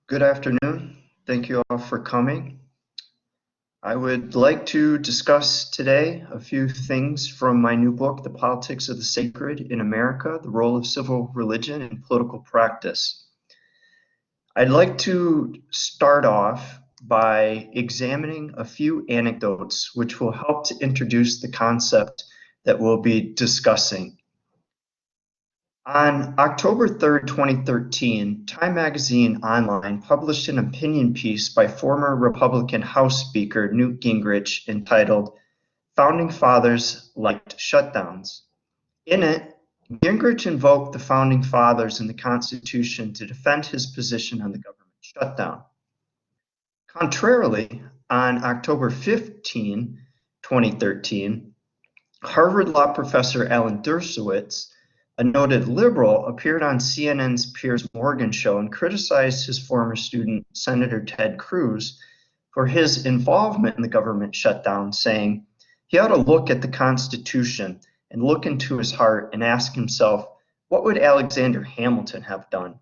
Good afternoon. Thank you all for coming. I would like to discuss today a few things from my new book, The Politics of the Sacred in America, the Role of Civil Religion in Political Practice. I'd like to start off by examining a few anecdotes which will help to introduce the concept that we'll be discussing. On October 3rd, 2013, Time Magazine Online published an opinion piece by former Republican House Speaker Newt Gingrich entitled, "Founding Fathers Liked Shutdowns." In it, Gingrich invoked the Founding Fathers and the Constitution to defend his position on the government shutdown. Contrarily, on October 15, 2013, Harvard law professor Alan Dershowitz, a noted liberal, appeared on CNN's Piers Morgan show and criticized his former student, Senator Ted Cruz, for his involvement in the government shutdown, saying he ought to look at the Constitution and look into his heart and ask himself, what would Alexander Hamilton have done?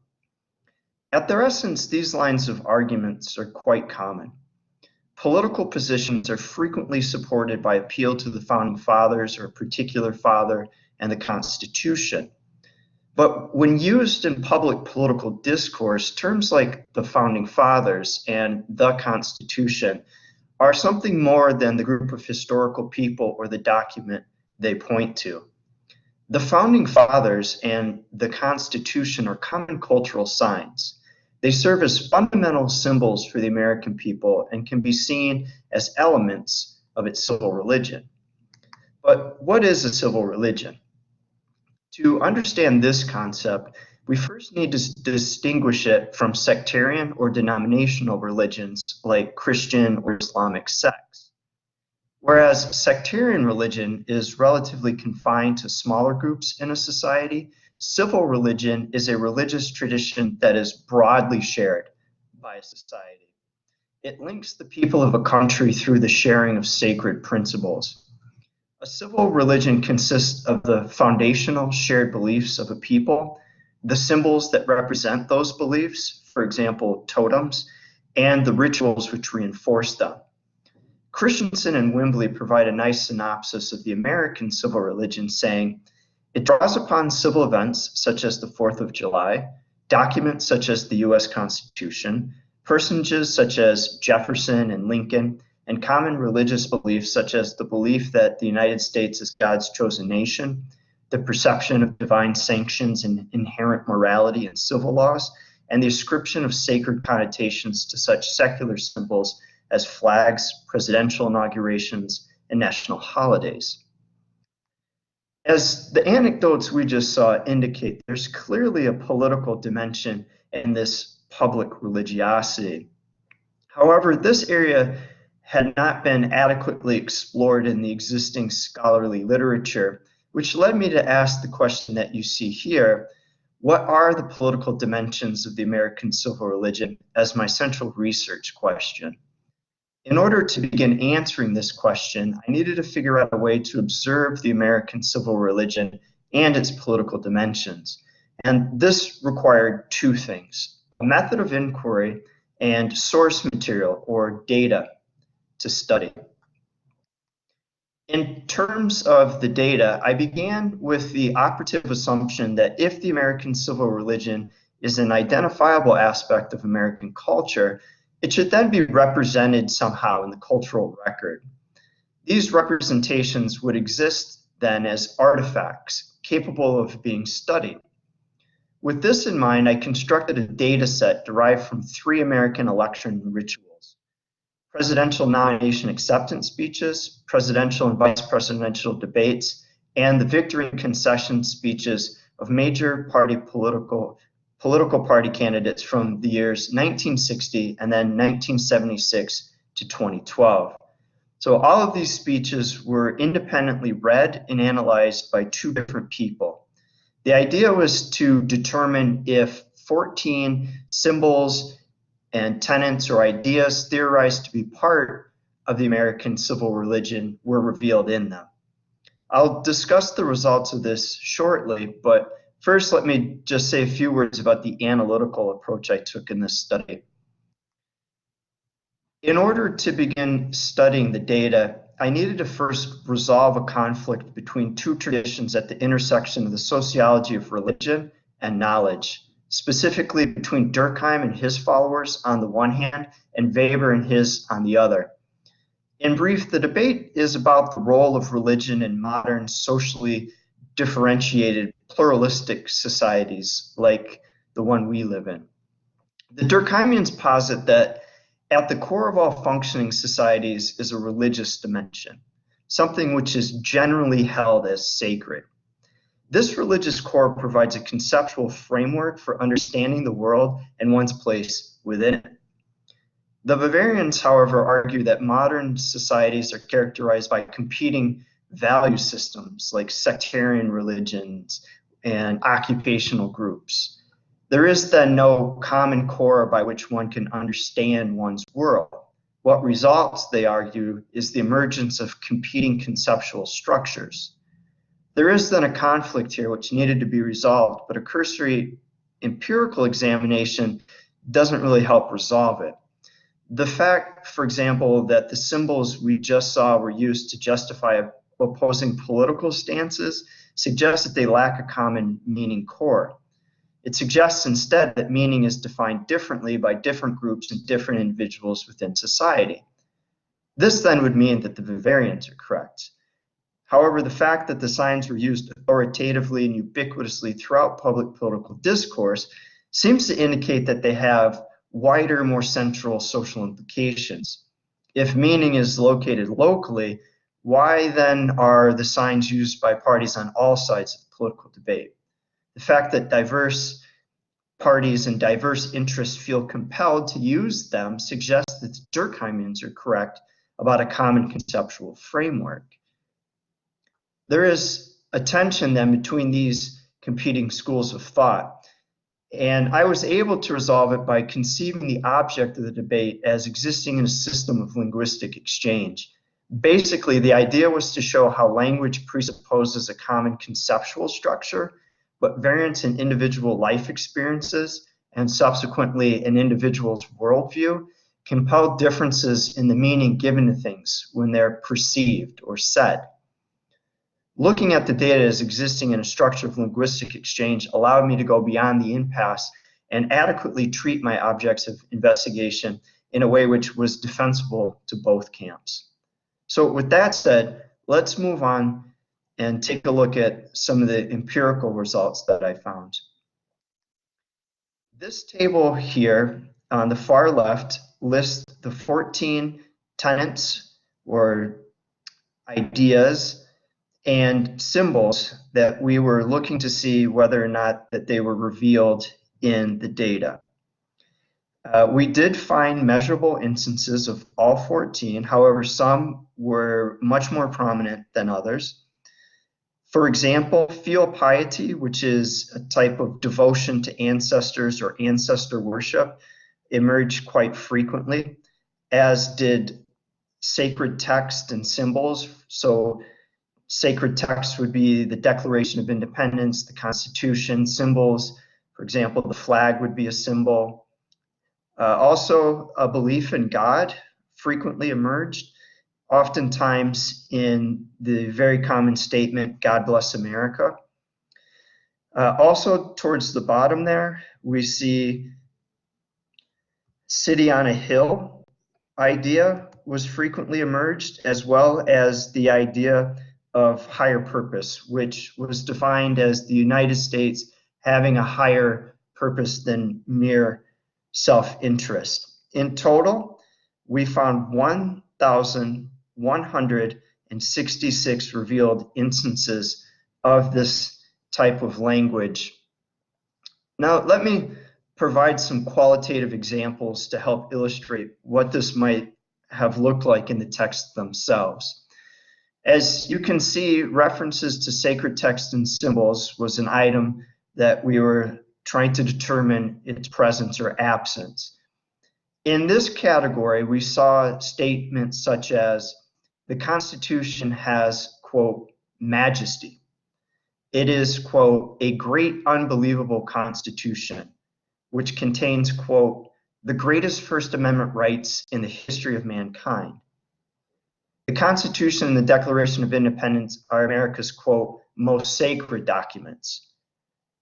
At their essence, these lines of arguments are quite common. Political positions are frequently supported by appeal to the Founding Fathers or a particular father and the Constitution. But when used in public political discourse, terms like the Founding Fathers and the Constitution are something more than the group of historical people or the document they point to. The Founding Fathers and the Constitution are common cultural signs. They serve as fundamental symbols for the American people and can be seen as elements of its civil religion. But what is a civil religion? To understand this concept, we first need to distinguish it from sectarian or denominational religions like Christian or Islamic sects. Whereas sectarian religion is relatively confined to smaller groups in a society, civil religion is a religious tradition that is broadly shared by a society. It links the people of a country through the sharing of sacred principles. A civil religion consists of the foundational shared beliefs of a people, the symbols that represent those beliefs, for example, totems, and the rituals which reinforce them. Christensen and Wimbley provide a nice synopsis of the American civil religion, saying, it draws upon civil events such as the 4th of July, documents such as the U.S. Constitution, personages such as Jefferson and Lincoln, and common religious beliefs such as the belief that the United States is God's chosen nation, the perception of divine sanctions and inherent morality in civil laws, and the ascription of sacred connotations to such secular symbols as flags, presidential inaugurations, and national holidays. As the anecdotes we just saw indicate, there's clearly a political dimension in this public religiosity. However, this area had not been adequately explored in the existing scholarly literature, which led me to ask the question that you see here, what are the political dimensions of the American civil religion, as my central research question? In order to begin answering this question, I needed to figure out a way to observe the American civil religion and its political dimensions. And this required two things, a method of inquiry and source material or data to study. In terms of the data, I began with the operative assumption that if the American civil religion is an identifiable aspect of American culture, it should then be represented somehow in the cultural record. These representations would exist then as artifacts capable of being studied. With this in mind, I constructed a data set derived from 3 American election rituals: presidential nomination acceptance speeches, presidential and vice presidential debates, and the victory and concession speeches of major political party candidates from the years 1960 and then 1976 to 2012. So all of these speeches were independently read and analyzed by 2 different people. The idea was to determine if 14 symbols and tenets or ideas theorized to be part of the American civil religion were revealed in them. I'll discuss the results of this shortly, but first let me just say a few words about the analytical approach I took in this study. In order to begin studying the data, I needed to first resolve a conflict between two traditions at the intersection of the sociology of religion and knowledge, specifically between Durkheim and his followers on the one hand, and Weber and his on the other. In brief, the debate is about the role of religion in modern, socially differentiated, pluralistic societies like the one we live in. The Durkheimians posit that at the core of all functioning societies is a religious dimension, something which is generally held as sacred. This religious core provides a conceptual framework for understanding the world and one's place within it. The Bavarians, however, argue that modern societies are characterized by competing value systems like sectarian religions and occupational groups. There is then no common core by which one can understand one's world. What results, they argue, is the emergence of competing conceptual structures. There is then a conflict here which needed to be resolved, but a cursory empirical examination doesn't really help resolve it. The fact, for example, that the symbols we just saw were used to justify opposing political stances suggests that they lack a common meaning core. It suggests instead that meaning is defined differently by different groups and different individuals within society. This then would mean that the Bavarians are correct. However, the fact that the signs were used authoritatively and ubiquitously throughout public political discourse seems to indicate that they have wider, more central social implications. If meaning is located locally, why then are the signs used by parties on all sides of the political debate? The fact that diverse parties and diverse interests feel compelled to use them suggests that the Durkheimians are correct about a common conceptual framework. There is a tension then between these competing schools of thought, and I was able to resolve it by conceiving the object of the debate as existing in a system of linguistic exchange. Basically, the idea was to show how language presupposes a common conceptual structure, but variance in individual life experiences and subsequently an individual's worldview compel differences in the meaning given to things when they're perceived or said. Looking at the data as existing in a structure of linguistic exchange allowed me to go beyond the impasse and adequately treat my objects of investigation in a way which was defensible to both camps. So with that said, let's move on and take a look at some of the empirical results that I found. This table here on the far left lists the 14 tenets or ideas and symbols that we were looking to see whether or not that they were revealed in the data. We did find measurable instances of all 14, however, some were much more prominent than others. For example, filial piety, which is a type of devotion to ancestors or ancestor worship, emerged quite frequently, as did sacred text and symbols. So sacred texts would be the Declaration of Independence, the Constitution, symbols. For example, the flag would be a symbol. Also, a belief in God frequently emerged, oftentimes in the very common statement, God bless America. Also, towards the bottom there, we see city on a hill idea was frequently emerged, as well as the idea of higher purpose, which was defined as the United States having a higher purpose than mere self-interest. In total, we found 1,166 revealed instances of this type of language. Now, let me provide some qualitative examples to help illustrate what this might have looked like in the texts themselves. As you can see, references to sacred texts and symbols was an item that we were trying to determine its presence or absence. In this category, we saw statements such as, the Constitution has, quote, majesty. It is, quote, a great unbelievable Constitution, which contains, quote, the greatest First Amendment rights in the history of mankind. The Constitution and the Declaration of Independence are America's, quote, most sacred documents.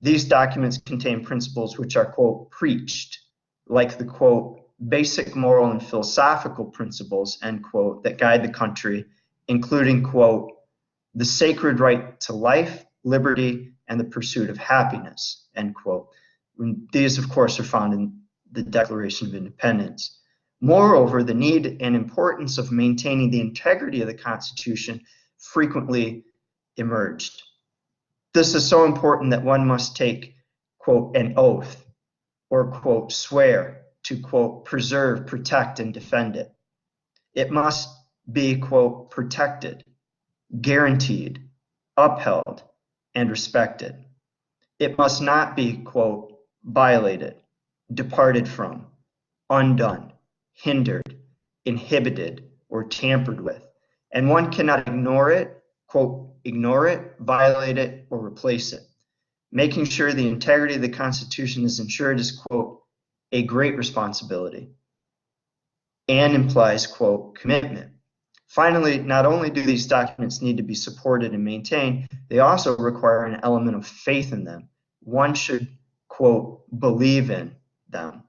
These documents contain principles which are, quote, preached, like the, quote, basic moral and philosophical principles, end quote, that guide the country, including, quote, the sacred right to life, liberty, and the pursuit of happiness, end quote. These, of course, are found in the Declaration of Independence. Moreover, the need and importance of maintaining the integrity of the Constitution frequently emerged. This is so important that one must take, quote, an oath, or, quote, swear to, quote, preserve, protect, and defend it. It must be, quote, protected, guaranteed, upheld, and respected. It must not be, quote, violated, departed from, undone, hindered, inhibited, or tampered with. And one cannot ignore it, quote, ignore it, violate it, or replace it. Making sure the integrity of the Constitution is ensured is, quote, a great responsibility and implies, quote, commitment. Finally, not only do these documents need to be supported and maintained, they also require an element of faith in them. One should, quote, believe in them.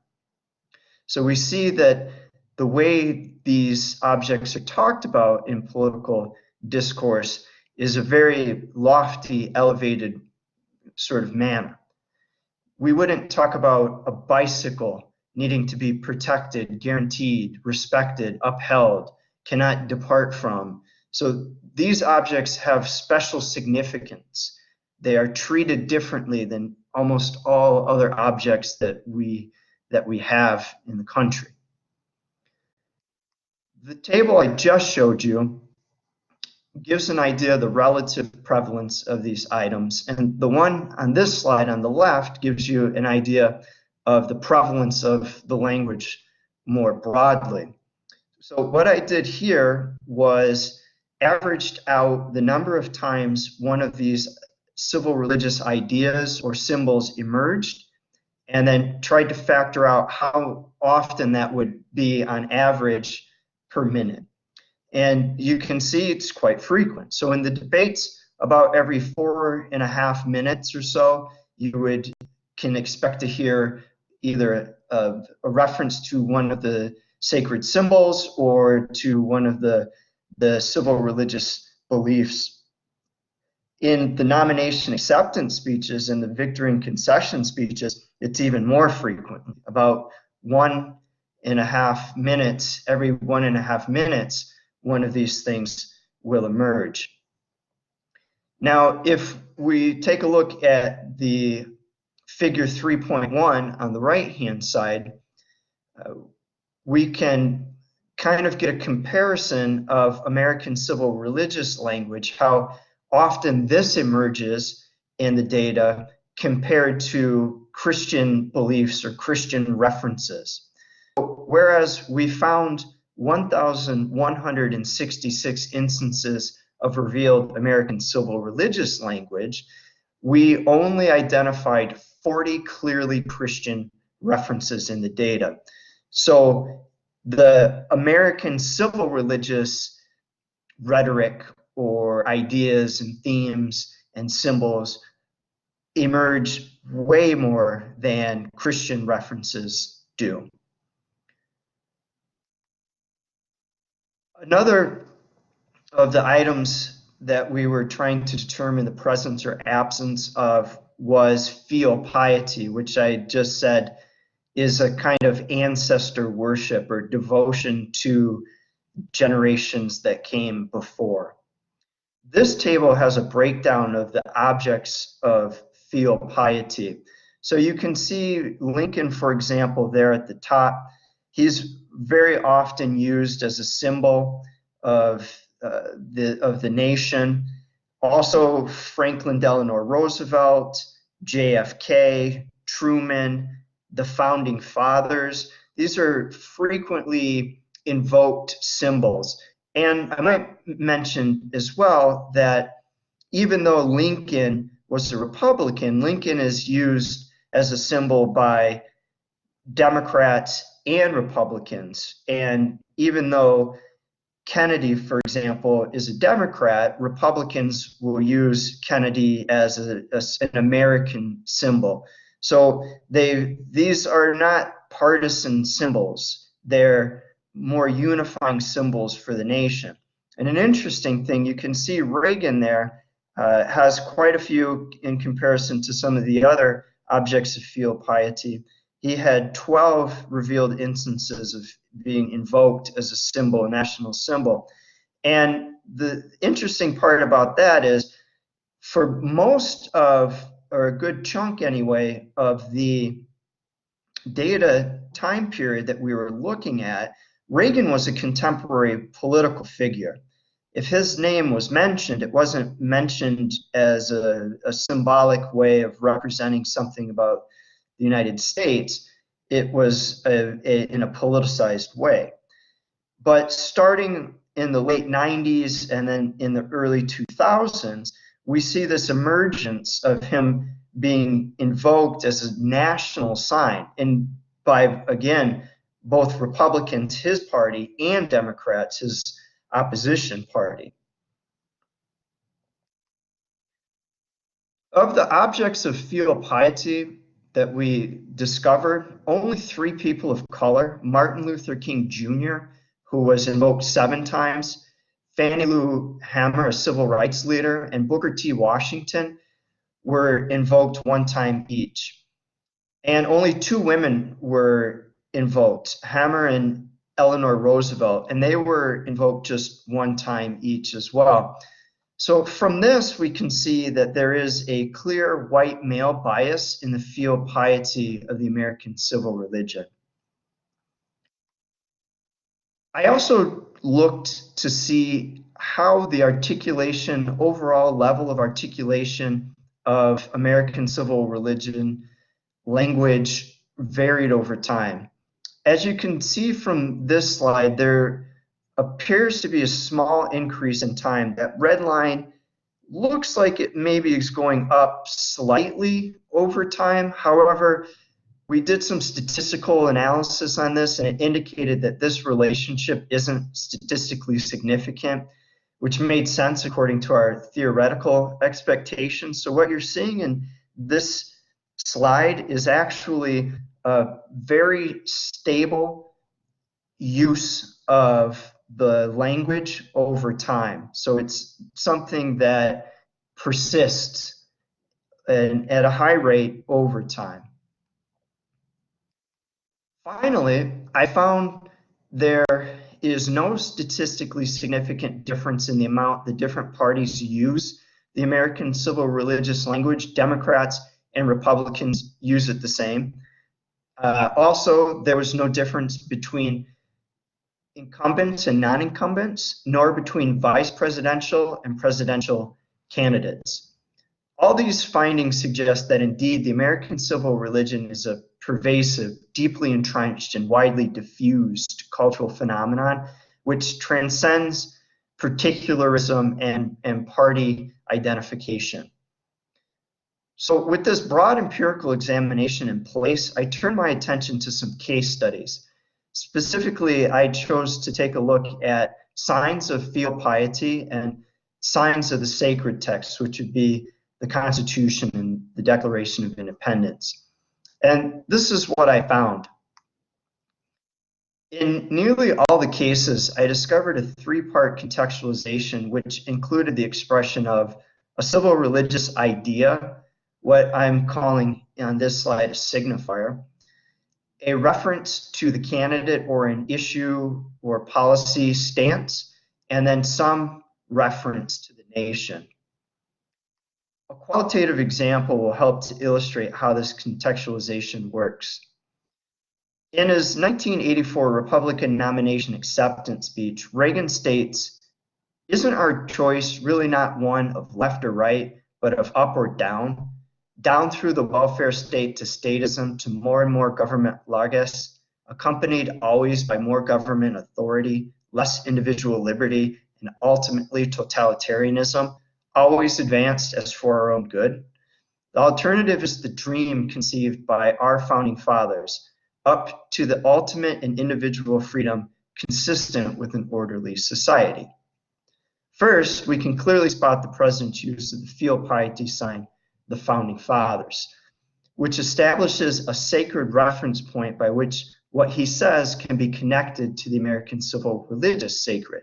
So we see that the way these objects are talked about in political discourse is a very lofty, elevated sort of manner. We wouldn't talk about a bicycle needing to be protected, guaranteed, respected, upheld, cannot depart from. So these objects have special significance. They are treated differently than almost all other objects that we have in the country. The table I just showed you gives an idea of the relative prevalence of these items, and the one on this slide on the left gives you an idea of the prevalence of the language more broadly. So what I did here was averaged out the number of times one of these civil religious ideas or symbols emerged, and then tried to factor out how often that would be on average per minute. And you can see it's quite frequent. So in the debates, about every 4.5 minutes or so, you can expect to hear either a reference to one of the sacred symbols or to one of the civil religious beliefs. In the nomination acceptance speeches and the victory and concession speeches, it's even more frequent. About 1.5 minutes, every 1.5 minutes, one of these things will emerge. Now, if we take a look at the figure 3.1 on the right-hand side, we can kind of get a comparison of American civil religious language, how often this emerges in the data compared to Christian beliefs or Christian references. Whereas we found 1,166 instances of revealed American civil religious language, we only identified 40 clearly Christian references in the data. So the American civil religious rhetoric or ideas and themes and symbols emerge way more than Christian references do. Another of the items that we were trying to determine the presence or absence of was filial piety, which I just said is a kind of ancestor worship or devotion to generations that came before. This table has a breakdown of the objects of filial piety. So you can see Lincoln, for example, there at the top. He's very often used as a symbol of the nation. Also, Franklin Delano Roosevelt, JFK, Truman, the founding fathers. These are frequently invoked symbols. And I might mention as well that even though Lincoln was a Republican, Lincoln is used as a symbol by Democrats and Republicans. And even though Kennedy, for example, is a Democrat, Republicans will use Kennedy as an American symbol. So these are not partisan symbols. They're more unifying symbols for the nation. And an interesting thing, you can see Reagan there has quite a few in comparison to some of the other objects of filial piety. He had 12 revealed instances of being invoked as a symbol, a national symbol. And the interesting part about that is for most of, or a good chunk anyway, of the data time period that we were looking at, Reagan was a contemporary political figure. If his name was mentioned, it wasn't mentioned as a symbolic way of representing something about the United States. It was in a politicized way. But starting in the late 90s and then in the early 2000s, we see this emergence of him being invoked as a national sign, and by, again, both Republicans, his party, and Democrats, his opposition party. Of the objects of filial piety that we discovered, only 3 people of color, Martin Luther King Jr., who was invoked 7 times, Fannie Lou Hamer, a civil rights leader, and Booker T. Washington, were invoked 1 time each. And only 2 women were invoked, Hamer and Eleanor Roosevelt, and they were invoked just 1 time each as well. So from this, we can see that there is a clear white male bias in the filial piety of the American civil religion. I also looked to see how the articulation, overall level of articulation of American civil religion language varied over time. As you can see from this slide, there appears to be a small increase in time. That red line looks like it maybe is going up slightly over time. However, we did some statistical analysis on this, and it indicated that this relationship isn't statistically significant, which made sense according to our theoretical expectations. So what you're seeing in this slide is actually a very stable use of the language over time. So it's something that persists at a high rate over time. Finally, I found there is no statistically significant difference in the amount the different parties use the American civil religious language. Democrats and Republicans use it the same. Also, there was no difference between incumbents and non-incumbents, nor between vice presidential and presidential candidates. All these findings suggest that indeed the American civil religion is a pervasive, deeply entrenched, and widely diffused cultural phenomenon which transcends particularism and party identification. So with this broad empirical examination in place, I turned my attention to some case studies. Specifically, I chose to take a look at signs of filial piety and signs of the sacred texts, which would be the Constitution and the Declaration of Independence. And this is what I found. In nearly all the cases, I discovered a 3-part contextualization, which included the expression of a civil religious idea, what I'm calling on this slide a signifier, a reference to the candidate or an issue or policy stance, and then some reference to the nation. A qualitative example will help to illustrate how this contextualization works. In his 1984 Republican nomination acceptance speech, Reagan states, "Isn't our choice really not one of left or right, but of up or down? Down through the welfare state to statism to more and more government largesse, accompanied always by more government authority, less individual liberty, and ultimately totalitarianism, always advanced as for our own good. The alternative is the dream conceived by our founding fathers, up to the ultimate and individual freedom consistent with an orderly society. First, we can clearly spot the president's use of the filial piety sign, the Founding Fathers, which establishes a sacred reference point by which what he says can be connected to the American civil religious sacred.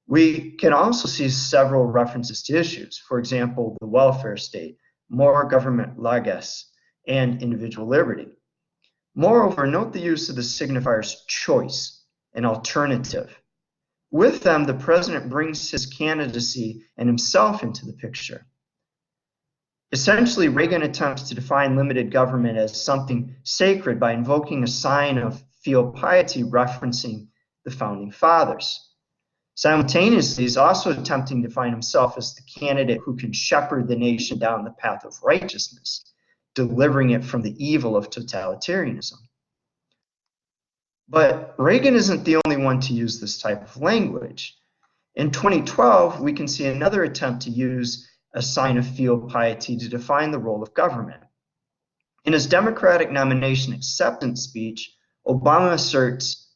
We can also see several references to issues, for example, the welfare state, more government legis, and individual liberty. Moreover, note the use of the signifiers choice and alternative. With them, the president brings his candidacy and himself into the picture. Essentially, Reagan attempts to define limited government as something sacred by invoking a sign of filial piety referencing the Founding Fathers. Simultaneously, he's also attempting to define himself as the candidate who can shepherd the nation down the path of righteousness, delivering it from the evil of totalitarianism. But Reagan isn't the only one to use this type of language. In 2012, we can see another attempt to use a sign of filial piety to define the role of government. In his Democratic nomination acceptance speech, Obama asserts,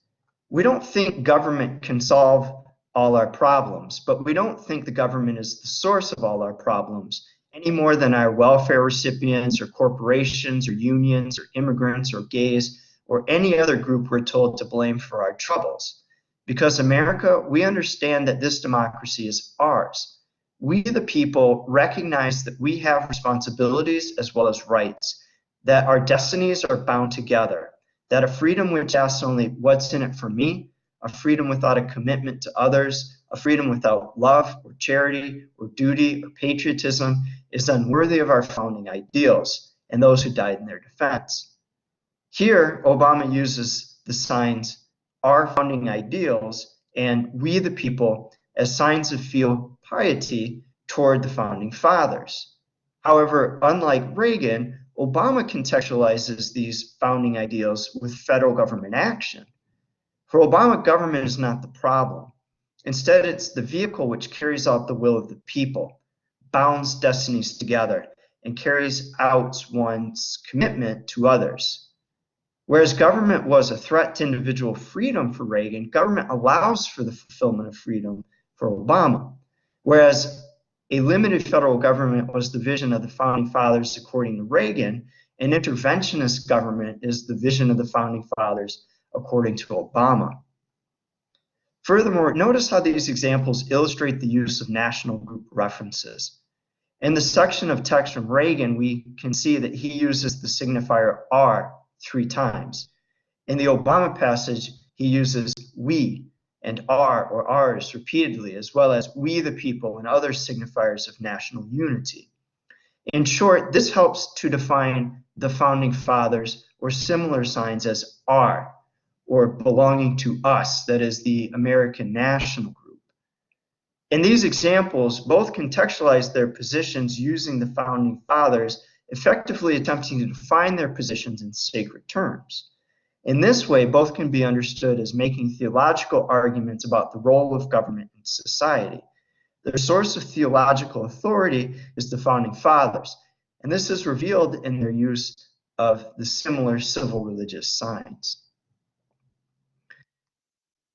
"We don't think government can solve all our problems, but we don't think the government is the source of all our problems any more than our welfare recipients or corporations or unions or immigrants or gays or any other group we're told to blame for our troubles. Because America, we understand that this democracy is ours. We, the people, recognize that we have responsibilities as well as rights, that our destinies are bound together, that a freedom which asks only what's in it for me, a freedom without a commitment to others, a freedom without love or charity or duty or patriotism is unworthy of our founding ideals and those who died in their defense." Here, Obama uses the signs, our founding ideals, and we the people as signs of filial piety toward the Founding Fathers. However, unlike Reagan, Obama contextualizes these founding ideals with federal government action. For Obama, government is not the problem. Instead, it's the vehicle which carries out the will of the people, bounds destinies together, and carries out one's commitment to others. Whereas government was a threat to individual freedom for Reagan, government allows for the fulfillment of freedom for Obama. Whereas a limited federal government was the vision of the Founding Fathers according to Reagan, an interventionist government is the vision of the Founding Fathers according to Obama. Furthermore, notice how these examples illustrate the use of national group references. In the section of text from Reagan, we can see that he uses the signifier "our" 3 times. In the Obama passage, he uses "we" and "our" or "ours" repeatedly, as well as "we the people" and other signifiers of national unity. In short, this helps to define the Founding Fathers or similar signs as "our" or belonging to us, that is, the American national group. In these examples, both contextualize their positions using the Founding Fathers, effectively attempting to define their positions in sacred terms. In this way, both can be understood as making theological arguments about the role of government in society. Their source of theological authority is the Founding Fathers, and this is revealed in their use of the similar civil religious signs.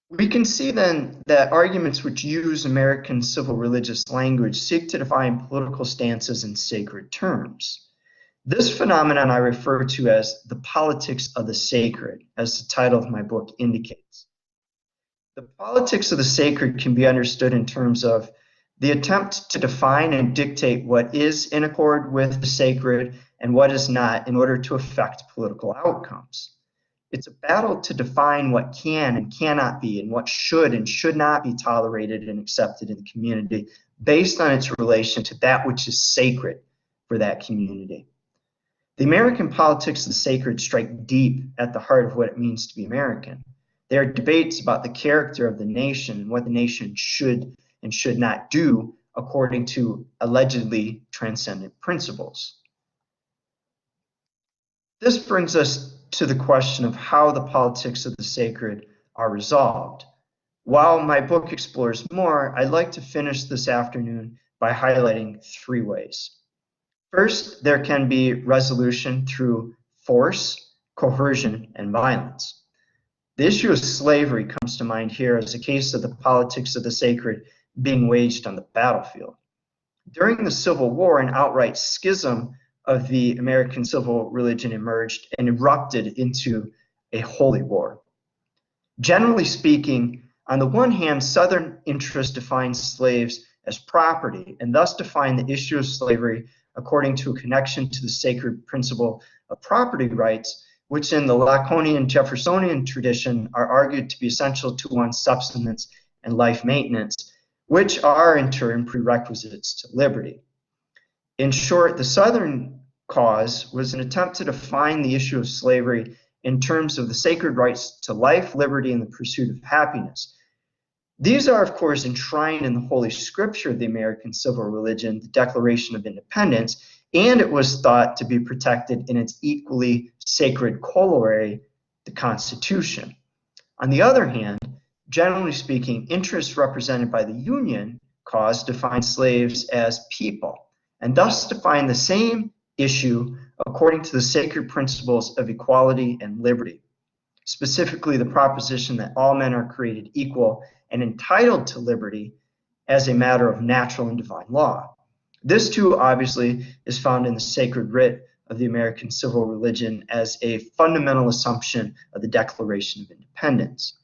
We can see then that arguments which use American civil religious language seek to define political stances in sacred terms. This phenomenon I refer to as the politics of the sacred, as the title of my book indicates. The politics of the sacred can be understood in terms of the attempt to define and dictate what is in accord with the sacred and what is not in order to affect political outcomes. It's a battle to define what can and cannot be and what should and should not be tolerated and accepted in the community based on its relation to that which is sacred for that community. The American politics of the sacred strike deep at the heart of what it means to be American. There are debates about the character of the nation and what the nation should and should not do according to allegedly transcendent principles. This brings us to the question of how the politics of the sacred are resolved. While my book explores more, I'd like to finish this afternoon by highlighting 3 ways. First, there can be resolution through force, coercion, and violence. The issue of slavery comes to mind here as a case of the politics of the sacred being waged on the battlefield. During the Civil War, an outright schism of the American civil religion emerged and erupted into a holy war. Generally speaking, on the one hand, Southern interests defined slaves as property and thus defined the issue of slavery according to a connection to the sacred principle of property rights, which in the Lacanian Jeffersonian tradition are argued to be essential to one's subsistence and life maintenance, which are in turn prerequisites to liberty. In short, the Southern cause was an attempt to define the issue of slavery in terms of the sacred rights to life, liberty, and the pursuit of happiness. These are, of course, enshrined in the Holy Scripture of the American civil religion, the Declaration of Independence, and it was thought to be protected in its equally sacred corollary, the Constitution. On the other hand, generally speaking, interests represented by the Union cause define slaves as people, and thus define the same issue according to the sacred principles of equality and liberty, specifically the proposition that all men are created equal and entitled to liberty as a matter of natural and divine law. This too, obviously, is found in the sacred writ of the American civil religion as a fundamental assumption of the Declaration of Independence.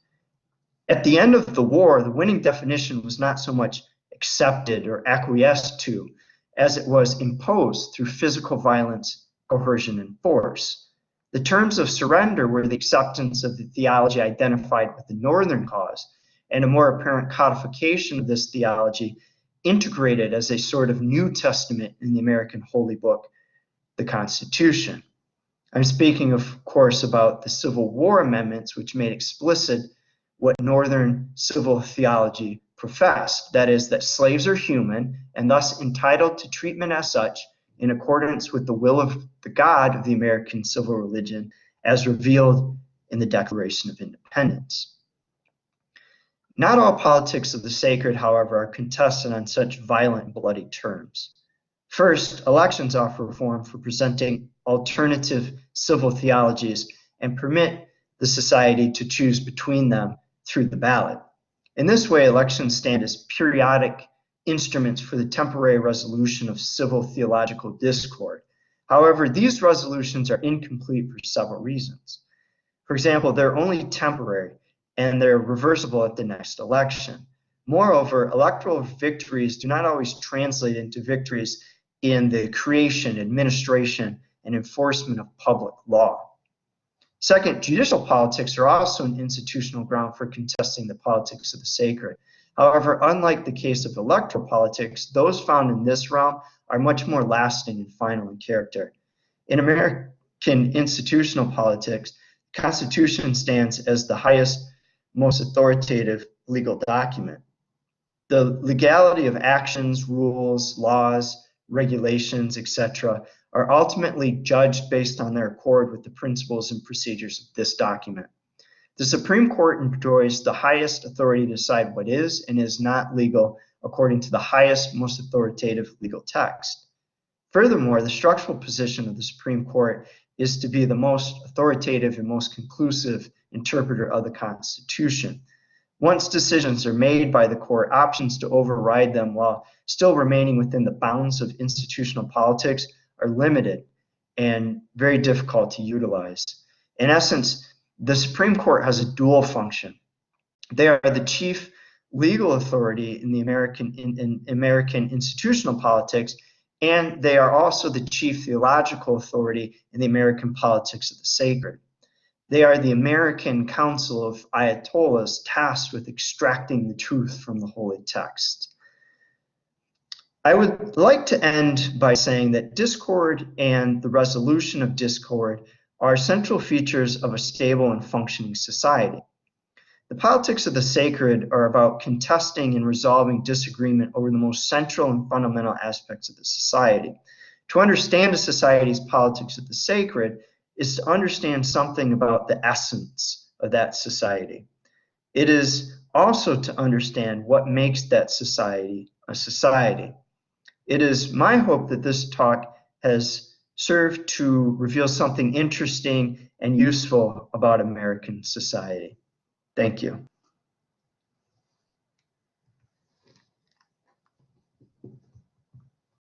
At the end of the war, the winning definition was not so much accepted or acquiesced to as it was imposed through physical violence, coercion, and force. The terms of surrender were the acceptance of the theology identified with the Northern cause and a more apparent codification of this theology integrated as a sort of New Testament in the American Holy Book, the Constitution. I'm speaking, of course, about the Civil War amendments, which made explicit what Northern civil theology professed, that is, that slaves are human and thus entitled to treatment as such in accordance with the will of the God of the American civil religion as revealed in the Declaration of Independence. Not all politics of the sacred, however, are contested on such violent, bloody terms. First, elections offer reform for presenting alternative civil theologies and permit the society to choose between them through the ballot. In this way, elections stand as periodic instruments for the temporary resolution of civil theological discord. However, these resolutions are incomplete for several reasons. For example, they're only temporary and they're reversible at the next election. Moreover, electoral victories do not always translate into victories in the creation, administration, and enforcement of public law. Second, judicial politics are also an institutional ground for contesting the politics of the sacred. However, unlike the case of electoral politics, those found in this realm are much more lasting and final in character. In American institutional politics, the Constitution stands as the highest, most authoritative legal document. The legality of actions, rules, laws, regulations, etc., are ultimately judged based on their accord with the principles and procedures of this document. The Supreme Court enjoys the highest authority to decide what is and is not legal according to the highest, most authoritative legal text. Furthermore, the structural position of the Supreme Court is to be the most authoritative and most conclusive interpreter of the Constitution. Once decisions are made by the court, options to override them while still remaining within the bounds of institutional politics are limited and very difficult to utilize. In essence, the Supreme Court has a dual function. They are the chief legal authority in the American institutional politics, and they are also the chief theological authority in the American politics of the sacred. They are the American Council of Ayatollahs tasked with extracting the truth from the holy text. I would like to end by saying that discord and the resolution of discord are central features of a stable and functioning society. The politics of the sacred are about contesting and resolving disagreement over the most central and fundamental aspects of the society. To understand a society's politics of the sacred is to understand something about the essence of that society. It is also to understand what makes that society a society. It is my hope that this talk has serve to reveal something interesting and useful about American society. Thank you.